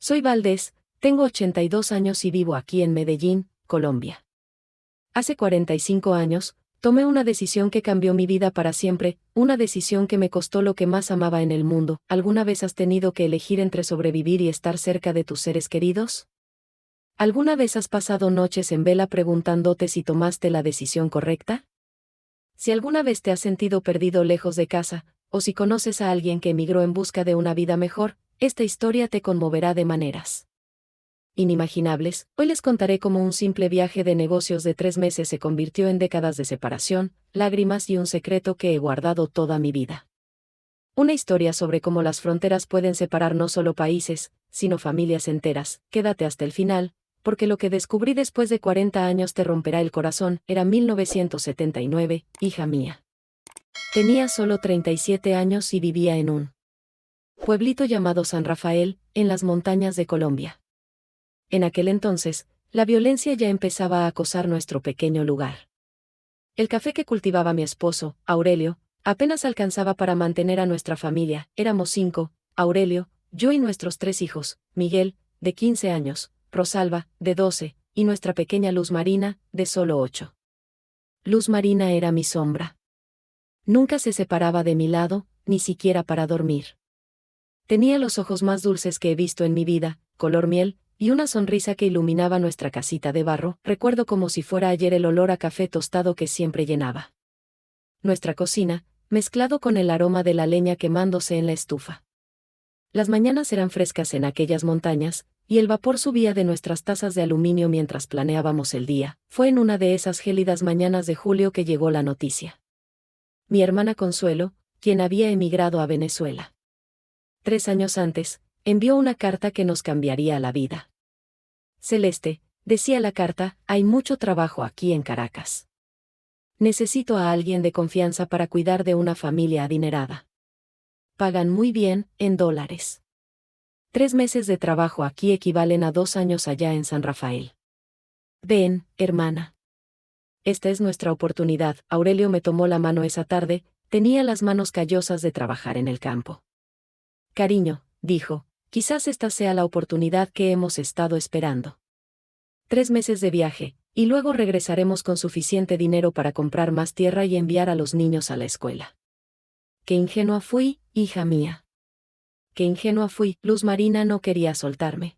Soy Valdés, tengo 82 años y vivo aquí en Medellín, Colombia. Hace 45 años, tomé una decisión que cambió mi vida para siempre, una decisión que me costó lo que más amaba en el mundo. ¿Alguna vez has tenido que elegir entre sobrevivir y estar cerca de tus seres queridos? ¿Alguna vez has pasado noches en vela preguntándote si tomaste la decisión correcta? Si alguna vez te has sentido perdido lejos de casa, o si conoces a alguien que emigró en busca de una vida mejor, esta historia te conmoverá de maneras inimaginables. Hoy les contaré cómo un simple viaje de negocios de 3 meses se convirtió en décadas de separación, lágrimas y un secreto que he guardado toda mi vida. Una historia sobre cómo las fronteras pueden separar no solo países, sino familias enteras. Quédate hasta el final, porque lo que descubrí después de 40 años te romperá el corazón. Era 1979, hija mía. Tenía solo 37 años y vivía en un pueblito llamado San Rafael, en las montañas de Colombia. En aquel entonces, la violencia ya empezaba a acosar nuestro pequeño lugar. El café que cultivaba mi esposo, Aurelio, apenas alcanzaba para mantener a nuestra familia. Éramos 5, Aurelio, yo y nuestros 3 hijos, Miguel, de 15 años, Rosalba, de 12, y nuestra pequeña Luz Marina, de solo 8. Luz Marina era mi sombra. Nunca se separaba de mi lado, ni siquiera para dormir. Tenía los ojos más dulces que he visto en mi vida, color miel, y una sonrisa que iluminaba nuestra casita de barro. Recuerdo como si fuera ayer el olor a café tostado que siempre llenaba nuestra cocina, mezclado con el aroma de la leña quemándose en la estufa. Las mañanas eran frescas en aquellas montañas, y el vapor subía de nuestras tazas de aluminio mientras planeábamos el día. Fue en una de esas gélidas mañanas de julio que llegó la noticia. Mi hermana Consuelo, quien había emigrado a Venezuela 3 años antes, envió una carta que nos cambiaría la vida. Celeste, decía la carta, hay mucho trabajo aquí en Caracas. Necesito a alguien de confianza para cuidar de una familia adinerada. Pagan muy bien, en dólares. 3 meses de trabajo aquí equivalen a 2 años allá en San Rafael. Ven, hermana. Esta es nuestra oportunidad. Aurelio me tomó la mano esa tarde, tenía las manos callosas de trabajar en el campo. Cariño, dijo, quizás esta sea la oportunidad que hemos estado esperando. 3 meses de viaje, y luego regresaremos con suficiente dinero para comprar más tierra y enviar a los niños a la escuela. Qué ingenua fui, hija mía. Qué ingenua fui. Luz Marina no quería soltarme.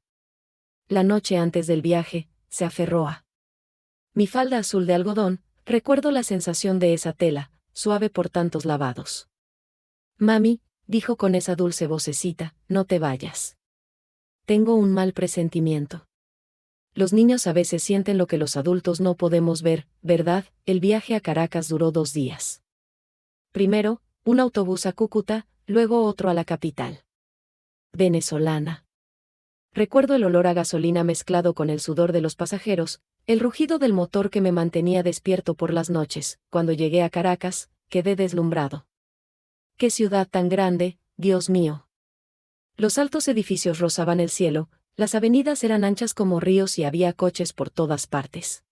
La noche antes del viaje, se aferró a mi falda azul de algodón. Recuerdo la sensación de esa tela, suave por tantos lavados. Mami, dijo con esa dulce vocecita, no te vayas. Tengo un mal presentimiento. Los niños a veces sienten lo que los adultos no podemos ver, ¿verdad? El viaje a Caracas duró 2 días. Primero, un autobús a Cúcuta, luego otro a la capital venezolana. Recuerdo el olor a gasolina mezclado con el sudor de los pasajeros, el rugido del motor que me mantenía despierto por las noches. Cuando llegué a Caracas, quedé deslumbrado. ¡Qué ciudad tan grande, Dios mío! Los altos edificios rozaban el cielo, las avenidas eran anchas como ríos y había coches por todas partes.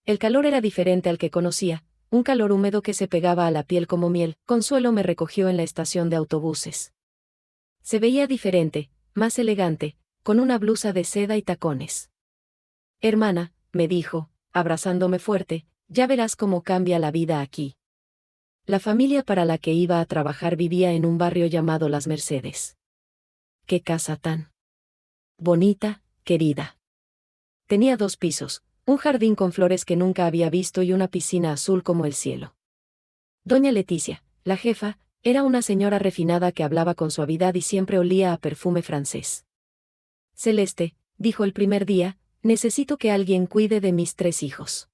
El calor era diferente al que conocía, un calor húmedo que se pegaba a la piel como miel. Consuelo me recogió en la estación de autobuses. Se veía diferente, más elegante, con una blusa de seda y tacones. Hermana, me dijo, abrazándome fuerte, ya verás cómo cambia la vida aquí. La familia para la que iba a trabajar vivía en un barrio llamado Las Mercedes. ¡Qué casa tan bonita, querida! Tenía 2 pisos, un jardín con flores que nunca había visto y una piscina azul como el cielo. Doña Leticia, la jefa, era una señora refinada que hablaba con suavidad y siempre olía a perfume francés. Celeste, dijo el primer día, necesito que alguien cuide de mis 3 hijos.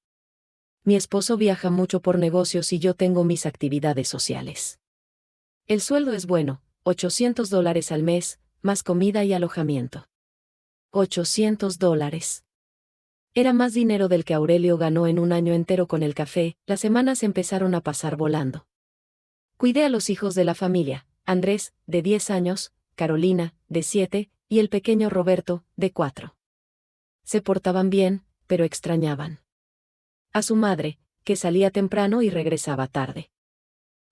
Mi esposo viaja mucho por negocios y yo tengo mis actividades sociales. El sueldo es bueno, $800 al mes, más comida y alojamiento. $800. Era más dinero del que Aurelio ganó en un año entero con el café. Las semanas empezaron a pasar volando. Cuidé a los hijos de la familia, Andrés, de 10 años, Carolina, de 7, y el pequeño Roberto, de 4. Se portaban bien, pero extrañaban a su madre, que salía temprano y regresaba tarde.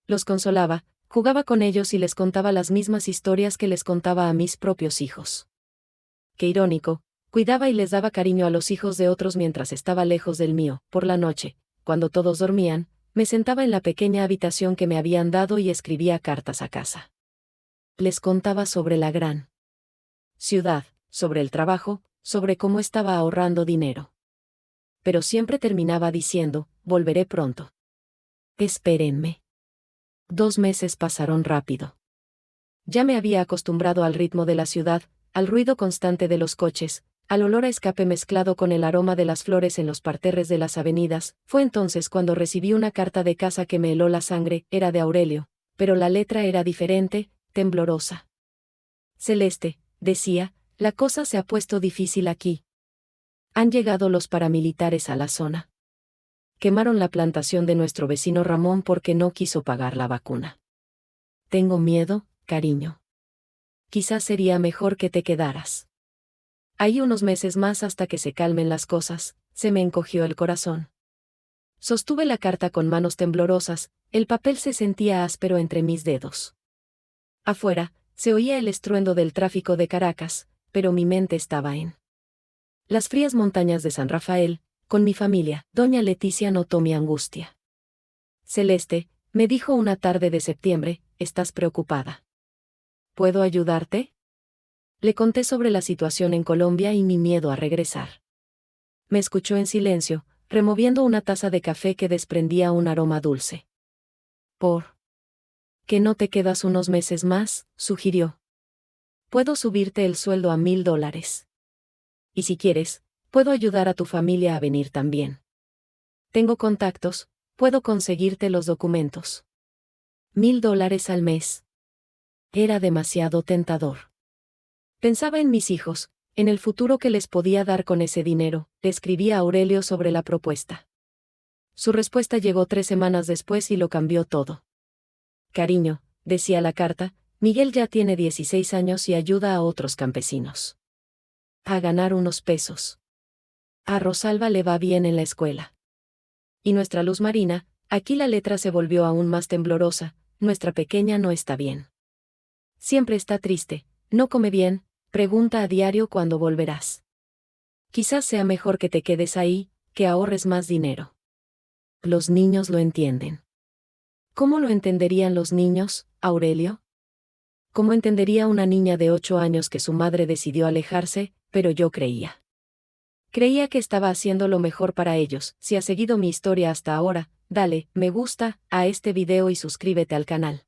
Los consolaba, jugaba con ellos y les contaba las mismas historias que les contaba a mis propios hijos. qué irónico, cuidaba y les daba cariño a los hijos de otros mientras estaba lejos del mío. Por la noche, cuando todos dormían, me sentaba en la pequeña habitación que me habían dado y escribía cartas a casa. Les contaba sobre la gran ciudad, sobre el trabajo, sobre cómo estaba ahorrando dinero. Pero siempre terminaba diciendo, volveré pronto. Espérenme. 2 meses pasaron rápido. Ya me había acostumbrado al ritmo de la ciudad, al ruido constante de los coches, al olor a escape mezclado con el aroma de las flores en los parterres de las avenidas. Fue entonces cuando recibí una carta de casa que me heló la sangre. Era de Aurelio, pero la letra era diferente, temblorosa. Celeste, decía, la cosa se ha puesto difícil aquí. Han llegado los paramilitares a la zona. Quemaron la plantación de nuestro vecino Ramón porque no quiso pagar la vacuna. Tengo miedo, cariño. Quizás sería mejor que te quedaras. Hay unos meses más hasta que se calmen las cosas. Se me encogió el corazón. Sostuve la carta con manos temblorosas, el papel se sentía áspero entre mis dedos. Afuera, se oía el estruendo del tráfico de Caracas, pero mi mente estaba en las frías montañas de San Rafael, con mi familia. Doña Leticia notó mi angustia. Celeste, me dijo una tarde de septiembre, ¿estás preocupada? ¿Puedo ayudarte? Le conté sobre la situación en Colombia y mi miedo a regresar. Me escuchó en silencio, removiendo una taza de café que desprendía un aroma dulce. ¿Por qué no te quedas unos meses más?, sugirió. Puedo subirte el sueldo a $1000. Y si quieres, puedo ayudar a tu familia a venir también. Tengo contactos, puedo conseguirte los documentos. $1000 al mes. Era demasiado tentador. Pensaba en mis hijos, en el futuro que les podía dar con ese dinero. Le escribí a Aurelio sobre la propuesta. Su respuesta llegó 3 semanas después y lo cambió todo. Cariño, decía la carta, Miguel ya tiene 16 años y ayuda a otros campesinos a ganar unos pesos. A Rosalba le va bien en la escuela. Y nuestra Luz Marina, aquí la letra se volvió aún más temblorosa, nuestra pequeña no está bien. Siempre está triste, no come bien, pregunta a diario cuándo volverás. Quizás sea mejor que te quedes ahí, que ahorres más dinero. Los niños lo entienden. ¿Cómo lo entenderían los niños, Aurelio? ¿Cómo entendería una niña de 8 años que su madre decidió alejarse? Pero yo creía. Creía que estaba haciendo lo mejor para ellos. Si has seguido mi historia hasta ahora, dale me gusta a este video y suscríbete al canal.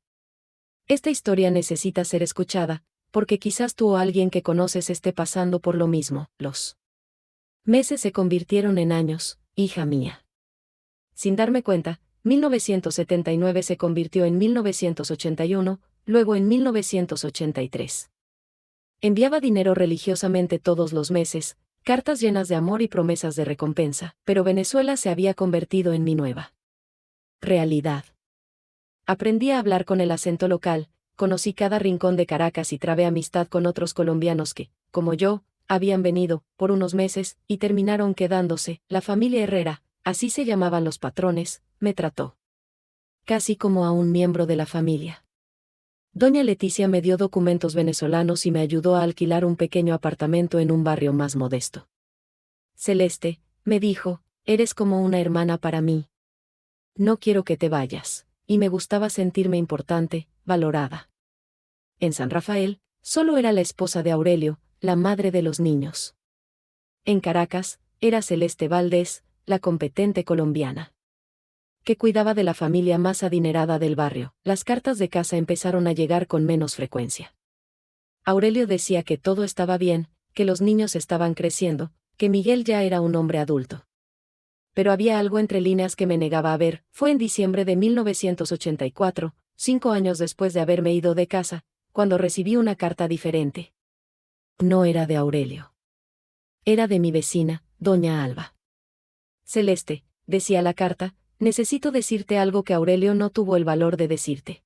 Esta historia necesita ser escuchada, porque quizás tú o alguien que conoces esté pasando por lo mismo. Los meses se convirtieron en años, hija mía. Sin darme cuenta, 1979 se convirtió en 1981, luego en 1983. Enviaba dinero religiosamente todos los meses, cartas llenas de amor y promesas de recompensa, pero Venezuela se había convertido en mi nueva realidad. Aprendí a hablar con el acento local, conocí cada rincón de Caracas y trabé amistad con otros colombianos que, como yo, habían venido, por unos meses, y terminaron quedándose. La familia Herrera, así se llamaban los patrones, me trató casi como a un miembro de la familia. Doña Leticia me dio documentos venezolanos y me ayudó a alquilar un pequeño apartamento en un barrio más modesto. Celeste, me dijo, eres como una hermana para mí. No quiero que te vayas, y me gustaba sentirme importante, valorada. En San Rafael, solo era la esposa de Aurelio, la madre de los niños. En Caracas, era Celeste Valdés, la competente colombiana que cuidaba de la familia más adinerada del barrio. Las cartas de casa empezaron a llegar con menos frecuencia. Aurelio decía que todo estaba bien, que los niños estaban creciendo, que Miguel ya era un hombre adulto. Pero había algo entre líneas que me negaba a ver. Fue en diciembre de 1984, 5 años después de haberme ido de casa, cuando recibí una carta diferente. No era de Aurelio. Era de mi vecina, doña Alba. Celeste, decía la carta, necesito decirte algo que Aurelio no tuvo el valor de decirte.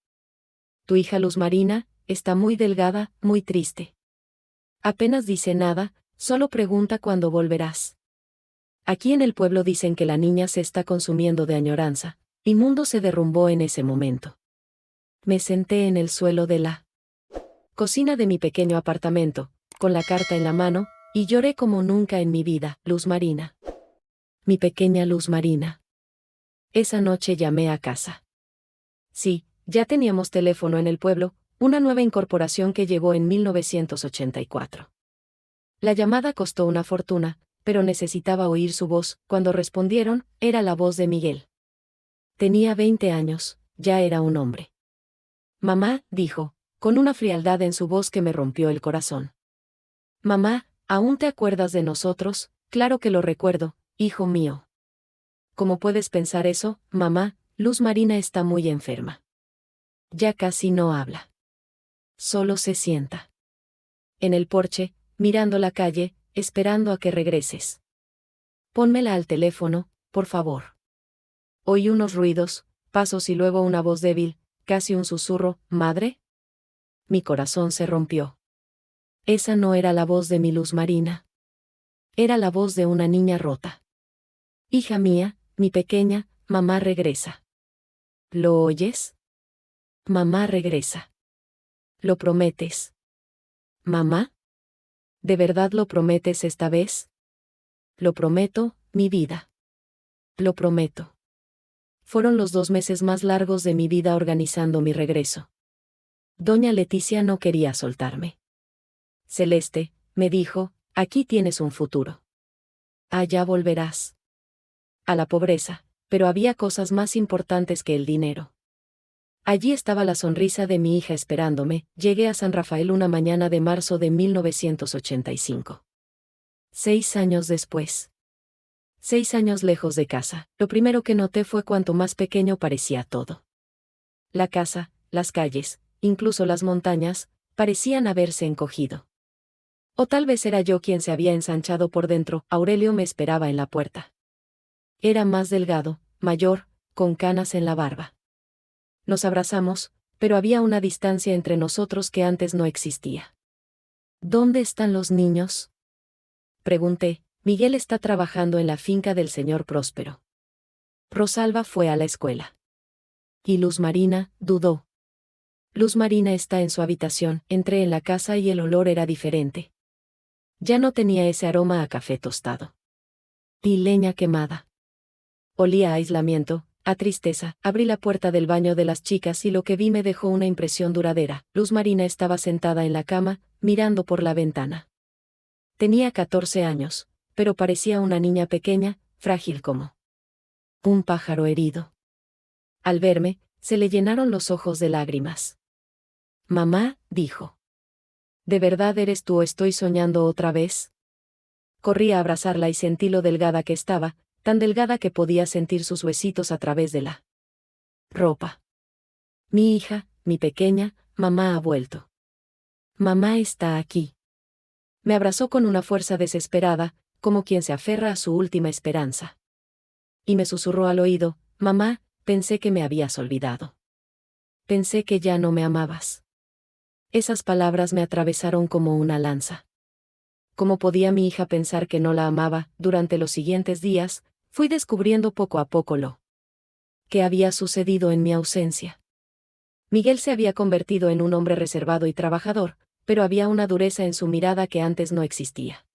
Tu hija Luz Marina está muy delgada, muy triste. Apenas dice nada, solo pregunta cuándo volverás. Aquí en el pueblo dicen que la niña se está consumiendo de añoranza. Mi mundo se derrumbó en ese momento. Me senté en el suelo de la cocina de mi pequeño apartamento, con la carta en la mano, Y lloré como nunca en mi vida, Luz Marina. Mi pequeña Luz Marina. Esa noche llamé a casa. Sí, ya teníamos teléfono en el pueblo, una nueva incorporación que llegó en 1984. La llamada costó una fortuna, pero necesitaba oír su voz. Cuando respondieron, era la voz de Miguel. Tenía 20 años, ya era un hombre. Mamá, dijo, con una frialdad en su voz que me rompió el corazón. Mamá, ¿aún te acuerdas de nosotros? Claro que lo recuerdo, hijo mío. ¿Cómo puedes pensar eso, mamá? Luz Marina está muy enferma. Ya casi no habla. Solo se sienta en el porche, mirando la calle, esperando a que regreses. Pónmela al teléfono, por favor. Oí unos ruidos, pasos y luego una voz débil, casi un susurro. ¿Madre? Mi corazón se rompió. Esa no era la voz de mi Luz Marina. Era la voz de una niña rota. Hija mía, mi pequeña, mamá regresa. ¿Lo oyes? Mamá regresa. ¿Lo prometes? ¿Mamá? ¿De verdad lo prometes esta vez? Lo prometo, mi vida. Lo prometo. Fueron los 2 meses más largos de mi vida organizando mi regreso. Doña Leticia no quería soltarme. Celeste, me dijo, aquí tienes un futuro. Allá volverás. A la pobreza, pero había cosas más importantes que el dinero. Allí estaba la sonrisa de mi hija esperándome. Llegué a San Rafael una mañana de marzo de 1985. 6 años después. 6 años lejos de casa, lo primero que noté fue cuánto más pequeño parecía todo. La casa, las calles, incluso las montañas, parecían haberse encogido. O tal vez era yo quien se había ensanchado por dentro. Aurelio me esperaba en la puerta. Era más delgado, mayor, con canas en la barba. Nos abrazamos, pero había una distancia entre nosotros que antes no existía. ¿Dónde están los niños?, pregunté. Miguel está trabajando en la finca del señor Próspero. Rosalba fue a la escuela. ¿Y Luz Marina?, dudó. Luz Marina está en su habitación. Entré en la casa y el olor era diferente. Ya no tenía ese aroma a café tostado. Y leña quemada. Olía a aislamiento, a tristeza. Abrí la puerta del baño de las chicas y lo que vi me dejó una impresión duradera. Luz Marina estaba sentada en la cama, mirando por la ventana. Tenía 14 años, pero parecía una niña pequeña, frágil como un pájaro herido. Al verme, se le llenaron los ojos de lágrimas. Mamá, dijo. ¿De verdad eres tú o estoy soñando otra vez? Corrí a abrazarla y sentí lo delgada que estaba, tan delgada que podía sentir sus huesitos a través de la ropa. Mi hija, mi pequeña, mamá ha vuelto. Mamá está aquí. Me abrazó con una fuerza desesperada, como quien se aferra a su última esperanza. Y me susurró al oído, mamá, pensé que me habías olvidado. Pensé que ya no me amabas. Esas palabras me atravesaron como una lanza. ¿Cómo podía mi hija pensar que no la amaba? Durante los siguientes días, fui descubriendo poco a poco lo que había sucedido en mi ausencia. Miguel se había convertido en un hombre reservado y trabajador, pero había una dureza en su mirada que antes no existía.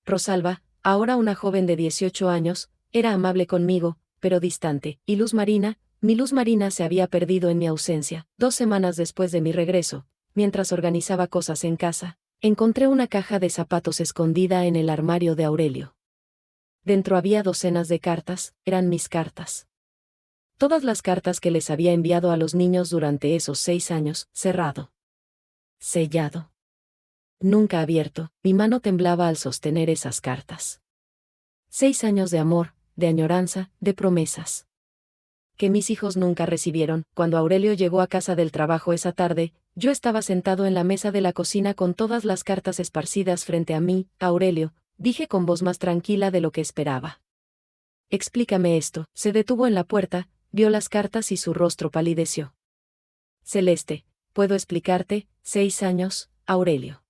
Rosalba, ahora una joven de 18 años, era amable conmigo, pero distante, y Luz Marina, mi Luz Marina se había perdido en mi ausencia. 2 semanas después de mi regreso, mientras organizaba cosas en casa, encontré una caja de zapatos escondida en el armario de Aurelio. Dentro había docenas de cartas, eran mis cartas. Todas las cartas que les había enviado a los niños durante esos 6 años, cerrado. Sellado. Nunca abierto, mi mano temblaba al sostener esas cartas. 6 años de amor, de añoranza, de promesas. Que mis hijos nunca recibieron. Cuando Aurelio llegó a casa del trabajo esa tarde, yo estaba sentado en la mesa de la cocina con todas las cartas esparcidas frente a mí. Aurelio, dije con voz más tranquila de lo que esperaba. Explícame esto. Se detuvo en la puerta, vio las cartas y su rostro palideció. Celeste, ¿puedo explicarte? 6 años, Aurelio.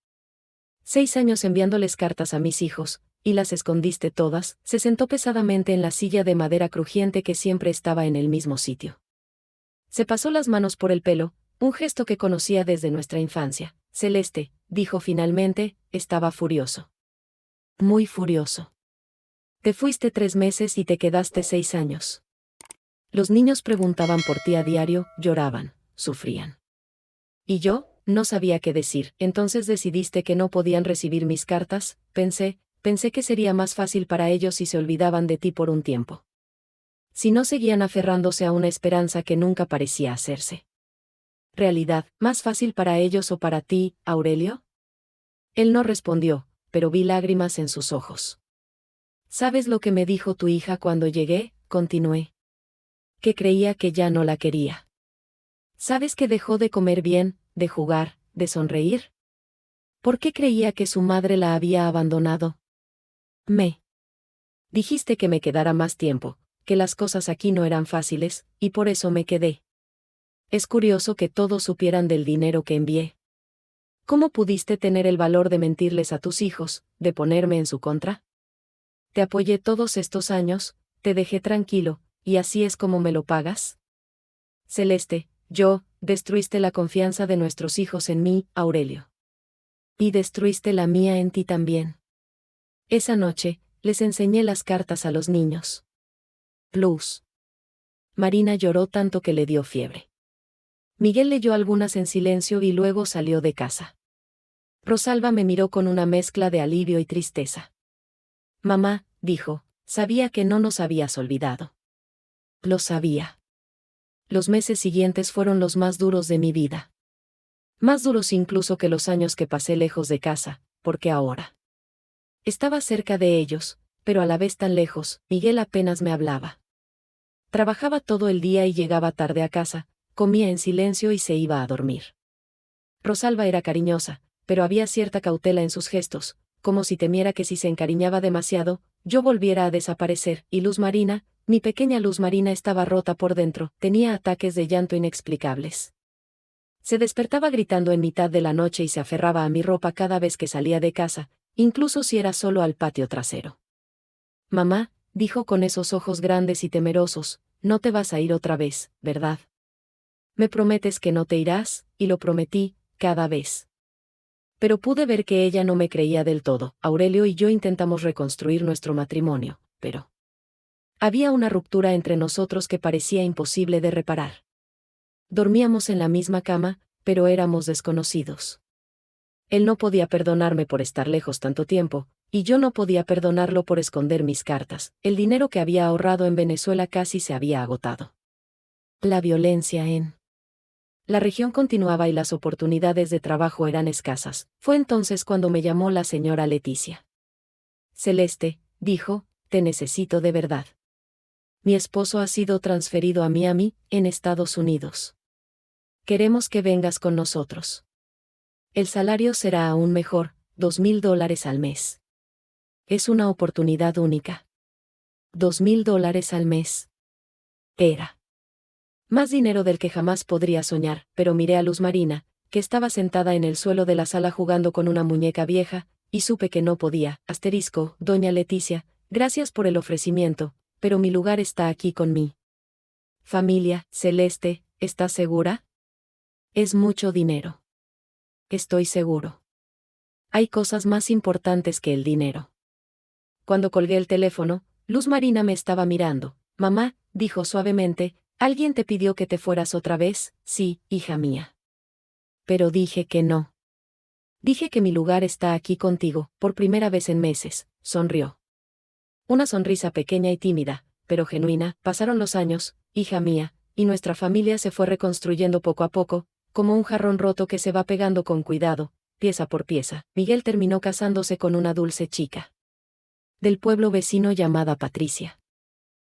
6 años enviándoles cartas a mis hijos, y las escondiste todas. Se sentó pesadamente en la silla de madera crujiente que siempre estaba en el mismo sitio. Se pasó las manos por el pelo, un gesto que conocía desde nuestra infancia. Celeste, dijo finalmente, estaba furioso. Muy furioso. Te fuiste 3 meses y te quedaste 6 años. Los niños preguntaban por ti a diario, lloraban, sufrían. Y yo, no sabía qué decir. Entonces decidiste que no podían recibir mis cartas, pensé que sería más fácil para ellos si se olvidaban de ti por un tiempo. Si no seguían aferrándose a una esperanza que nunca parecía hacerse realidad, ¿más fácil para ellos o para ti, Aurelio? Él no respondió, pero vi lágrimas en sus ojos. ¿Sabes lo que me dijo tu hija cuando llegué? Continué. Que creía que ya no la quería. ¿Sabes que dejó de comer bien, de jugar, de sonreír? ¿Por qué creía que su madre la había abandonado? Me dijiste que me quedara más tiempo, que las cosas aquí no eran fáciles, y por eso me quedé. Es curioso que todos supieran del dinero que envié. ¿Cómo pudiste tener el valor de mentirles a tus hijos, de ponerme en su contra? Te apoyé todos estos años, te dejé tranquilo, y así es como me lo pagas. Celeste, destruiste la confianza de nuestros hijos en mí, Aurelio. Y destruiste la mía en ti también. Esa noche, les enseñé las cartas a los niños. Plus. Marina lloró tanto que le dio fiebre. Miguel leyó algunas en silencio y luego salió de casa. Rosalba me miró con una mezcla de alivio y tristeza. Mamá, dijo, sabía que no nos habías olvidado. Lo sabía. Los meses siguientes fueron los más duros de mi vida. Más duros incluso que los años que pasé lejos de casa, porque ahora estaba cerca de ellos, pero a la vez tan lejos. Miguel apenas me hablaba. Trabajaba todo el día y llegaba tarde a casa, comía en silencio y se iba a dormir. Rosalba era cariñosa, pero había cierta cautela en sus gestos, como si temiera que si se encariñaba demasiado, yo volviera a desaparecer, y Luz Marina, mi pequeña Luz Marina estaba rota por dentro, tenía ataques de llanto inexplicables. Se despertaba gritando en mitad de la noche y se aferraba a mi ropa cada vez que salía de casa, incluso si era solo al patio trasero. Mamá, dijo con esos ojos grandes y temerosos, no te vas a ir otra vez, ¿verdad? Me prometes que no te irás, y lo prometí, cada vez. Pero pude ver que ella no me creía del todo. Aurelio y yo intentamos reconstruir nuestro matrimonio, pero había una ruptura entre nosotros que parecía imposible de reparar. Dormíamos en la misma cama, pero éramos desconocidos. Él no podía perdonarme por estar lejos tanto tiempo, y yo no podía perdonarlo por esconder mis cartas. El dinero que había ahorrado en Venezuela casi se había agotado. La violencia en la región continuaba y las oportunidades de trabajo eran escasas. Fue entonces cuando me llamó la señora Leticia. Celeste, dijo, te necesito de verdad. Mi esposo ha sido transferido a Miami, en Estados Unidos. Queremos que vengas con nosotros. El salario será aún mejor, $2,000 al mes. Es una oportunidad única. $2,000 al mes. Era más dinero del que jamás podría soñar, pero miré a Luz Marina, que estaba sentada en el suelo de la sala jugando con una muñeca vieja, y supe que no podía. Doña Leticia, gracias por el ofrecimiento, pero mi lugar está aquí con mi familia. Celeste, ¿estás segura? Es mucho dinero. Estoy seguro. Hay cosas más importantes que el dinero. Cuando colgué el teléfono, Luz Marina me estaba mirando. Mamá, dijo suavemente, ¿alguien te pidió que te fueras otra vez? Sí, hija mía. Pero dije que no. Dije que mi lugar está aquí contigo, por primera vez en meses, sonrió. Una sonrisa pequeña y tímida, pero genuina. Pasaron los años, hija mía, y nuestra familia se fue reconstruyendo poco a poco, como un jarrón roto que se va pegando con cuidado, pieza por pieza. Miguel terminó casándose con una dulce chica del pueblo vecino llamada Patricia.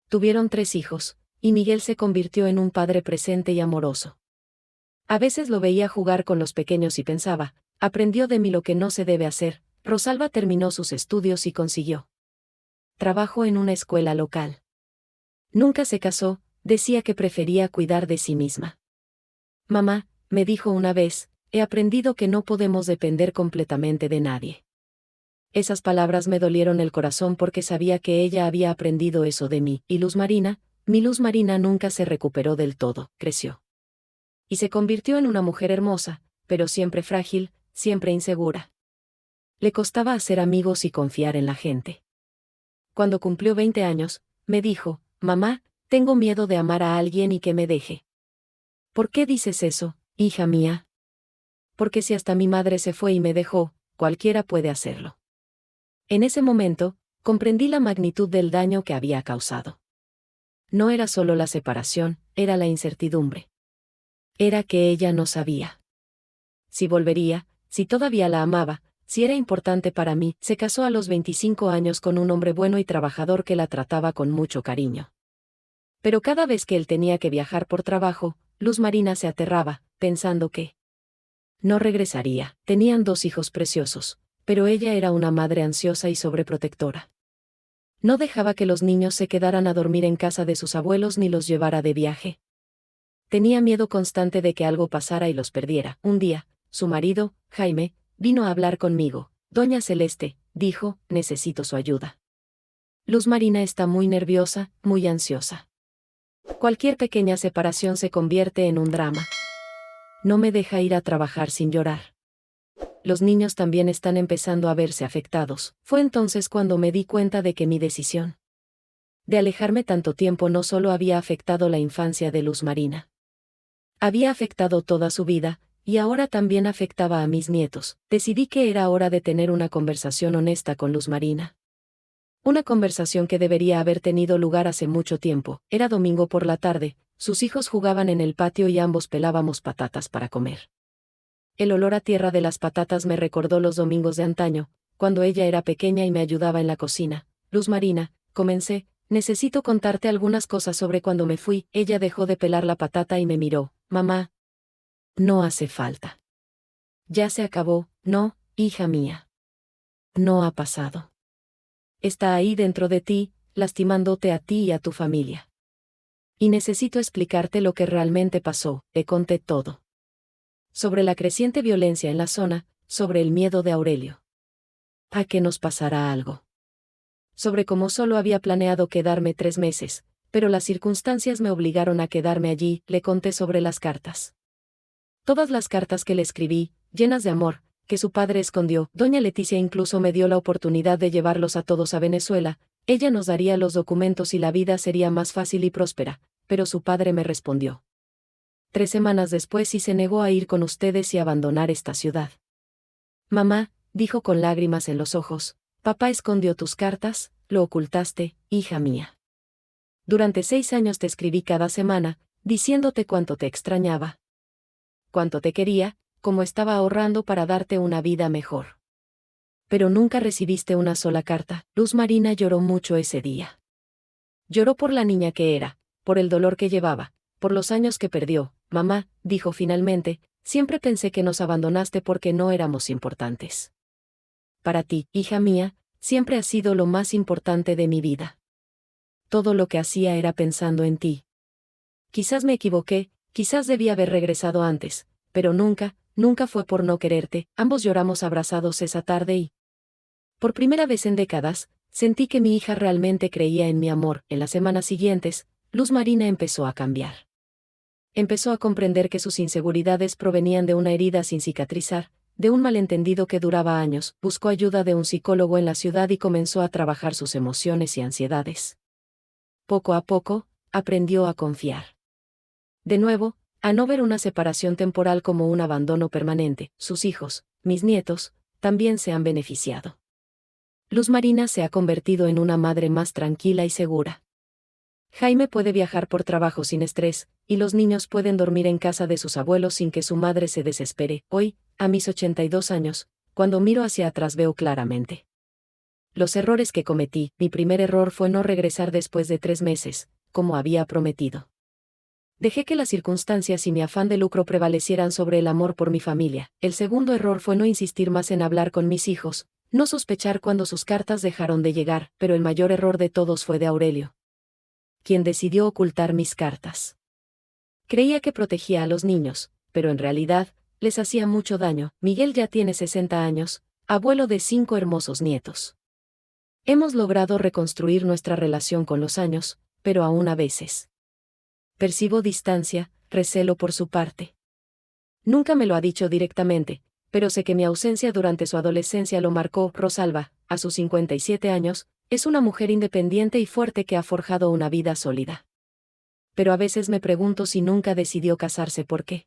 Tuvieron 3 hijos, y Miguel se convirtió en un padre presente y amoroso. A veces lo veía jugar con los pequeños y pensaba, aprendió de mí lo que no se debe hacer. Rosalba terminó sus estudios y consiguió trabajo en una escuela local. Nunca se casó, decía que prefería cuidar de sí misma. Mamá, me dijo una vez, he aprendido que no podemos depender completamente de nadie. Esas palabras me dolieron el corazón porque sabía que ella había aprendido eso de mí. Y Luz Marina, mi Luz Marina nunca se recuperó del todo, creció. Y se convirtió en una mujer hermosa, pero siempre frágil, siempre insegura. Le costaba hacer amigos y confiar en la gente. Cuando cumplió 20 años, me dijo, mamá, tengo miedo de amar a alguien y que me deje. ¿Por qué dices eso, hija mía? Porque si hasta mi madre se fue y me dejó, cualquiera puede hacerlo. En ese momento, comprendí la magnitud del daño que había causado. No era solo la separación, era la incertidumbre. Era que ella no sabía si volvería, si todavía la amaba, si era importante para mí. Se casó a los 25 años con un hombre bueno y trabajador que la trataba con mucho cariño. Pero cada vez que él tenía que viajar por trabajo, Luz Marina se aterraba, pensando que no regresaría. Tenían 2 hijos preciosos, pero ella era una madre ansiosa y sobreprotectora. No dejaba que los niños se quedaran a dormir en casa de sus abuelos ni los llevara de viaje. Tenía miedo constante de que algo pasara y los perdiera. Un día, su marido, Jaime, vino a hablar conmigo. Doña Celeste, dijo, necesito su ayuda. Luz Marina está muy nerviosa, muy ansiosa. Cualquier pequeña separación se convierte en un drama. No me deja ir a trabajar sin llorar. Los niños también están empezando a verse afectados. Fue entonces cuando me di cuenta de que mi decisión de alejarme tanto tiempo no solo había afectado la infancia de Luz Marina. Había afectado toda su vida, y ahora también afectaba a mis nietos. Decidí que era hora de tener una conversación honesta con Luz Marina. Una conversación que debería haber tenido lugar hace mucho tiempo. Era domingo por la tarde, sus hijos jugaban en el patio y ambos pelábamos patatas para comer. El olor a tierra de las patatas me recordó los domingos de antaño, cuando ella era pequeña y me ayudaba en la cocina. Luz Marina, comencé, necesito contarte algunas cosas sobre cuando me fui. Ella dejó de pelar la patata y me miró. Mamá. No hace falta. Ya se acabó, no, hija mía. No ha pasado. Está ahí dentro de ti, lastimándote a ti y a tu familia. Y necesito explicarte lo que realmente pasó. Te conté todo. Sobre la creciente violencia en la zona, sobre el miedo de Aurelio. A que nos pasara algo. Sobre cómo solo había planeado quedarme 3 meses, pero las circunstancias me obligaron a quedarme allí. Le conté sobre las cartas. Todas las cartas que le escribí, llenas de amor, que su padre escondió. Doña Leticia incluso me dio la oportunidad de llevarlos a todos a Venezuela. Ella nos daría los documentos y la vida sería más fácil y próspera, pero su padre me respondió. 3 semanas después sí se negó a ir con ustedes y abandonar esta ciudad. Mamá, dijo con lágrimas en los ojos, papá escondió tus cartas, lo ocultaste, hija mía. Durante 6 años te escribí cada semana, diciéndote cuánto te extrañaba. Cuánto te quería, cómo estaba ahorrando para darte una vida mejor. Pero nunca recibiste una sola carta. Luz Marina lloró mucho ese día. Lloró por la niña que era, por el dolor que llevaba, por los años que perdió. Mamá, dijo finalmente, siempre pensé que nos abandonaste porque no éramos importantes. Para ti, hija mía, siempre has sido lo más importante de mi vida. Todo lo que hacía era pensando en ti. Quizás me equivoqué, quizás debí haber regresado antes, pero nunca, nunca fue por no quererte. Ambos lloramos abrazados esa tarde y, por primera vez en décadas, sentí que mi hija realmente creía en mi amor. En las semanas siguientes, Luz Marina empezó a cambiar. Empezó a comprender que sus inseguridades provenían de una herida sin cicatrizar, de un malentendido que duraba años. Buscó ayuda de un psicólogo en la ciudad y comenzó a trabajar sus emociones y ansiedades. Poco a poco, aprendió a confiar. De nuevo, a no ver una separación temporal como un abandono permanente. Sus hijos, mis nietos, también se han beneficiado. Luz Marina se ha convertido en una madre más tranquila y segura. Jaime puede viajar por trabajo sin estrés, y los niños pueden dormir en casa de sus abuelos sin que su madre se desespere. Hoy, a mis 82 años, cuando miro hacia atrás veo claramente los errores que cometí. Mi primer error fue no regresar después de 3 meses, como había prometido. Dejé que las circunstancias y mi afán de lucro prevalecieran sobre el amor por mi familia. El segundo error fue no insistir más en hablar con mis hijos, no sospechar cuando sus cartas dejaron de llegar, pero el mayor error de todos fue de Aurelio, quien decidió ocultar mis cartas. Creía que protegía a los niños, pero en realidad, les hacía mucho daño. Miguel ya tiene 60 años, abuelo de 5 hermosos nietos. Hemos logrado reconstruir nuestra relación con los años, pero aún a veces percibo distancia, recelo por su parte. Nunca me lo ha dicho directamente, pero sé que mi ausencia durante su adolescencia lo marcó. Rosalba, a sus 57 años, es una mujer independiente y fuerte que ha forjado una vida sólida. Pero a veces me pregunto si nunca decidió casarse. ¿Por qué?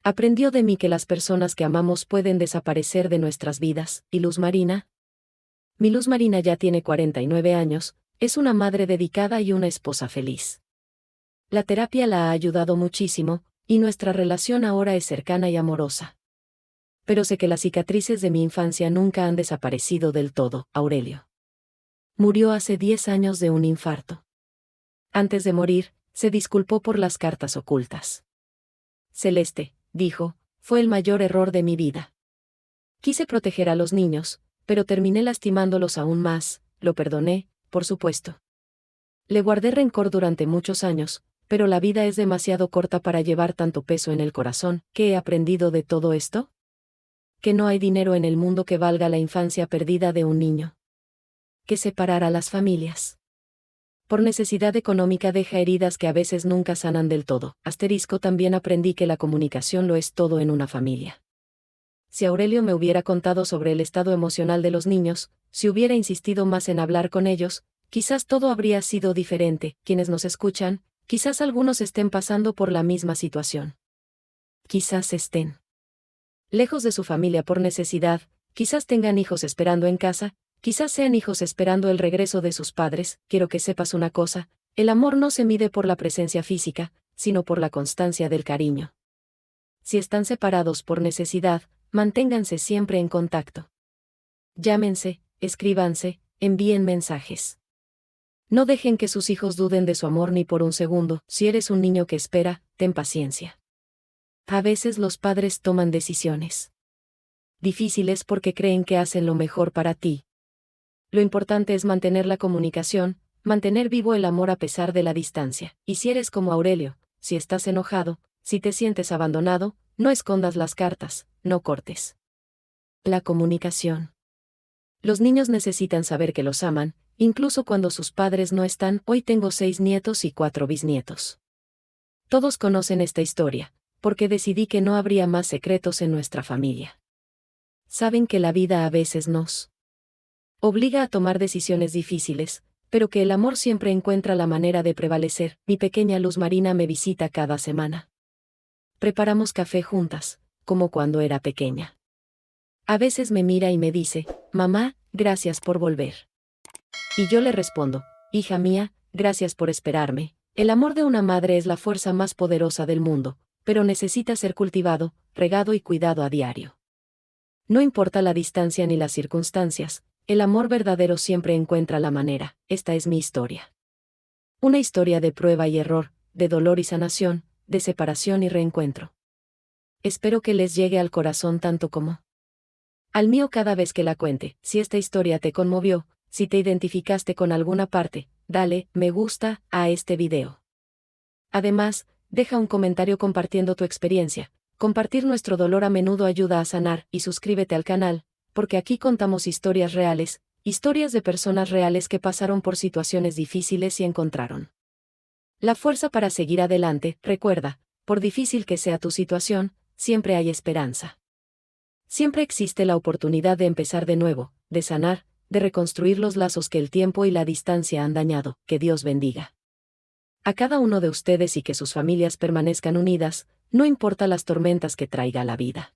Aprendió de mí que las personas que amamos pueden desaparecer de nuestras vidas. ¿Y Luz Marina? Mi Luz Marina ya tiene 49 años, es una madre dedicada y una esposa feliz. La terapia la ha ayudado muchísimo, y nuestra relación ahora es cercana y amorosa. Pero sé que las cicatrices de mi infancia nunca han desaparecido del todo. Aurelio murió hace 10 años de un infarto. Antes de morir, se disculpó por las cartas ocultas. Celeste, dijo, fue el mayor error de mi vida. Quise proteger a los niños, pero terminé lastimándolos aún más. Lo perdoné, por supuesto. Le guardé rencor durante muchos años, pero la vida es demasiado corta para llevar tanto peso en el corazón. ¿Qué he aprendido de todo esto? Que no hay dinero en el mundo que valga la infancia perdida de un niño. Que separar a las familias por necesidad económica deja heridas que a veces nunca sanan del todo. También aprendí que la comunicación lo es todo en una familia. Si Aurelio me hubiera contado sobre el estado emocional de los niños, si hubiera insistido más en hablar con ellos, quizás todo habría sido diferente. Quienes nos escuchan, quizás algunos estén pasando por la misma situación. Quizás estén lejos de su familia por necesidad, quizás tengan hijos esperando en casa, quizás sean hijos esperando el regreso de sus padres. Quiero que sepas una cosa, el amor no se mide por la presencia física, sino por la constancia del cariño. Si están separados por necesidad, manténganse siempre en contacto. Llámense, escríbanse, envíen mensajes. No dejen que sus hijos duden de su amor ni por un segundo. Si eres un niño que espera, ten paciencia. A veces los padres toman decisiones difíciles porque creen que hacen lo mejor para ti. Lo importante es mantener la comunicación, mantener vivo el amor a pesar de la distancia. Y si eres como Aurelio, si estás enojado, si te sientes abandonado, no escondas las cartas, no cortes la comunicación. Los niños necesitan saber que los aman, incluso cuando sus padres no están. Hoy tengo 6 nietos y 4 bisnietos. Todos conocen esta historia, porque decidí que no habría más secretos en nuestra familia. Saben que la vida a veces nos obliga a tomar decisiones difíciles, pero que el amor siempre encuentra la manera de prevalecer. Mi pequeña Luz Marina me visita cada semana. Preparamos café juntas, como cuando era pequeña. A veces me mira y me dice, mamá, gracias por volver. Y yo le respondo, hija mía, gracias por esperarme. El amor de una madre es la fuerza más poderosa del mundo, pero necesita ser cultivado, regado y cuidado a diario. No importa la distancia ni las circunstancias, el amor verdadero siempre encuentra la manera. Esta es mi historia. Una historia de prueba y error, de dolor y sanación, de separación y reencuentro. Espero que les llegue al corazón tanto como al mío cada vez que la cuente. Si esta historia te conmovió, si te identificaste con alguna parte, dale me gusta a este video. Además, deja un comentario compartiendo tu experiencia. Compartir nuestro dolor a menudo ayuda a sanar, y suscríbete al canal, porque aquí contamos historias reales, historias de personas reales que pasaron por situaciones difíciles y encontraron la fuerza para seguir adelante. Recuerda, por difícil que sea tu situación, siempre hay esperanza. Siempre existe la oportunidad de empezar de nuevo, de sanar, de reconstruir los lazos que el tiempo y la distancia han dañado. Que Dios bendiga a cada uno de ustedes y que sus familias permanezcan unidas, no importa las tormentas que traiga la vida.